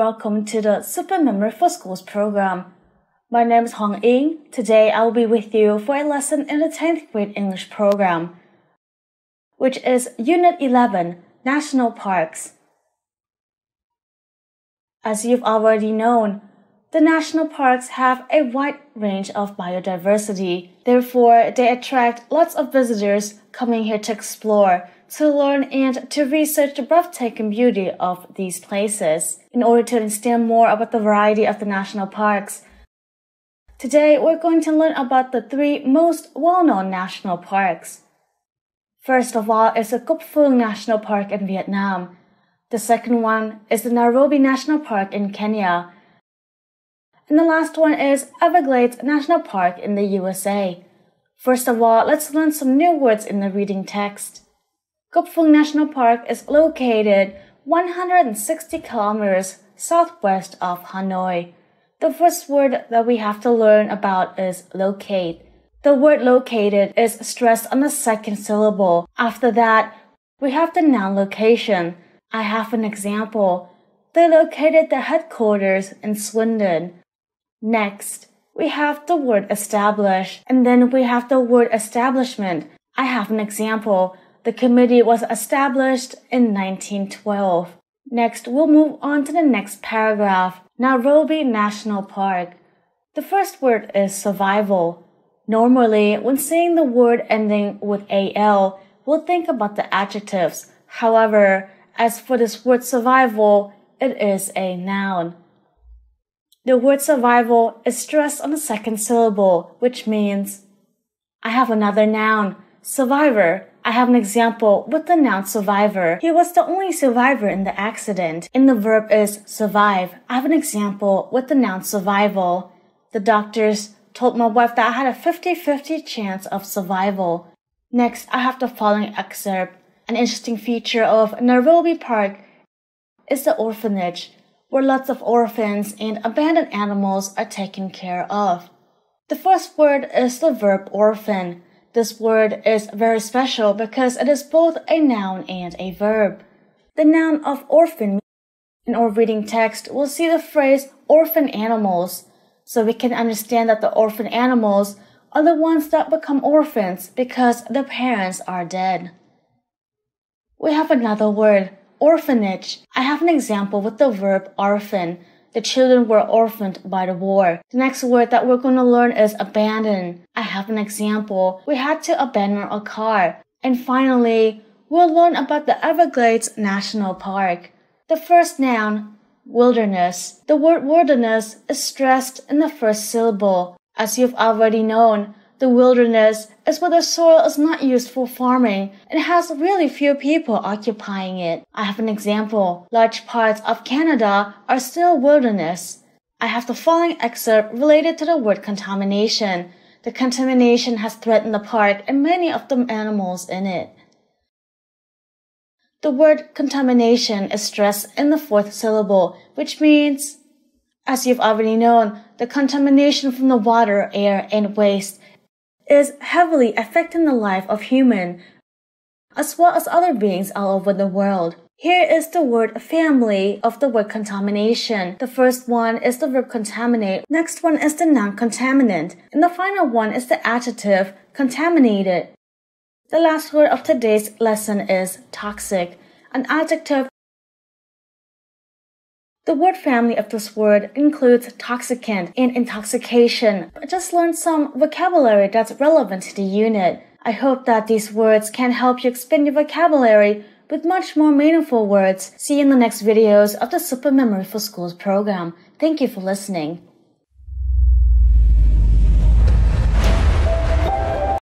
Welcome to the Super Memory for Schools program. My name is Hong Ying. Today I will be with you for a lesson in the 10th grade English program, which is Unit 11, National Parks. As you've already known, the national parks have a wide range of biodiversity. Therefore, they attract lots of visitors coming here to explore, to learn, and to research the breathtaking beauty of these places. In order to understand more about the variety of the national parks, today we're going to learn about the three most well-known national parks. First of all is the Cup Phuong National Park in Vietnam. The second one is the Nairobi National Park in Kenya. And the last one is Everglades National Park in the USA. First of all, let's learn some new words in the reading text. Cup Phuong National Park is located 160 kilometers southwest of Hanoi. The first word that we have to learn about is locate. The word located is stressed on the second syllable. After that, we have the noun location. I have an example. They located the headquarters in Swindon. Next, we have the word establish, and then we have the word establishment. I have an example. The committee was established in 1912. Next, we'll move on to the next paragraph, Nairobi National Park. The first word is survival. Normally, when saying the word ending with AL, we'll think about the adjectives. However, as for this word survival, it is a noun. The word survival is stressed on the second syllable, which means I have another noun, survivor. I have an example with the noun survivor. He was the only survivor in the accident. And the verb is survive. I have an example with the noun survival. The doctors told my wife that I had a 50-50 chance of survival. Next, I have the following excerpt. An interesting feature of Nairobi Park is the orphanage, where lots of orphans and abandoned animals are taken care of. The first word is the verb orphan. This word is very special because it is both a noun and a verb. The noun of orphan. In our reading text, we'll see the phrase orphan animals, so we can understand that the orphan animals are the ones that become orphans because their parents are dead. We have another word, orphanage. I have an example with the verb orphan. The children were orphaned by the war. The next word that we're going to learn is abandon. I have an example. We had to abandon a car. And finally, we'll learn about the Everglades National Park. The first noun, wilderness. The word wilderness is stressed in the first syllable. As you've already known, the wilderness is where the soil is not used for farming and has really few people occupying it. I have an example. Large parts of Canada are still wilderness. I have the following excerpt related to the word contamination. The contamination has threatened the park and many of the animals in it. The word contamination is stressed in the fourth syllable, which means, as you've already known, the contamination from the water, air, and waste is heavily affecting the life of human, as well as other beings all over the world. Here is the word family of the word contamination. The first one is the verb contaminate, next one is the noun contaminant, and the final one is the adjective contaminated. The last word of today's lesson is toxic, an adjective. The word family of this word includes toxicant and intoxication. I just learned some vocabulary that's relevant to the unit. I hope that these words can help you expand your vocabulary with much more meaningful words. See you in the next videos of the Super Memory for Schools program. Thank you for listening.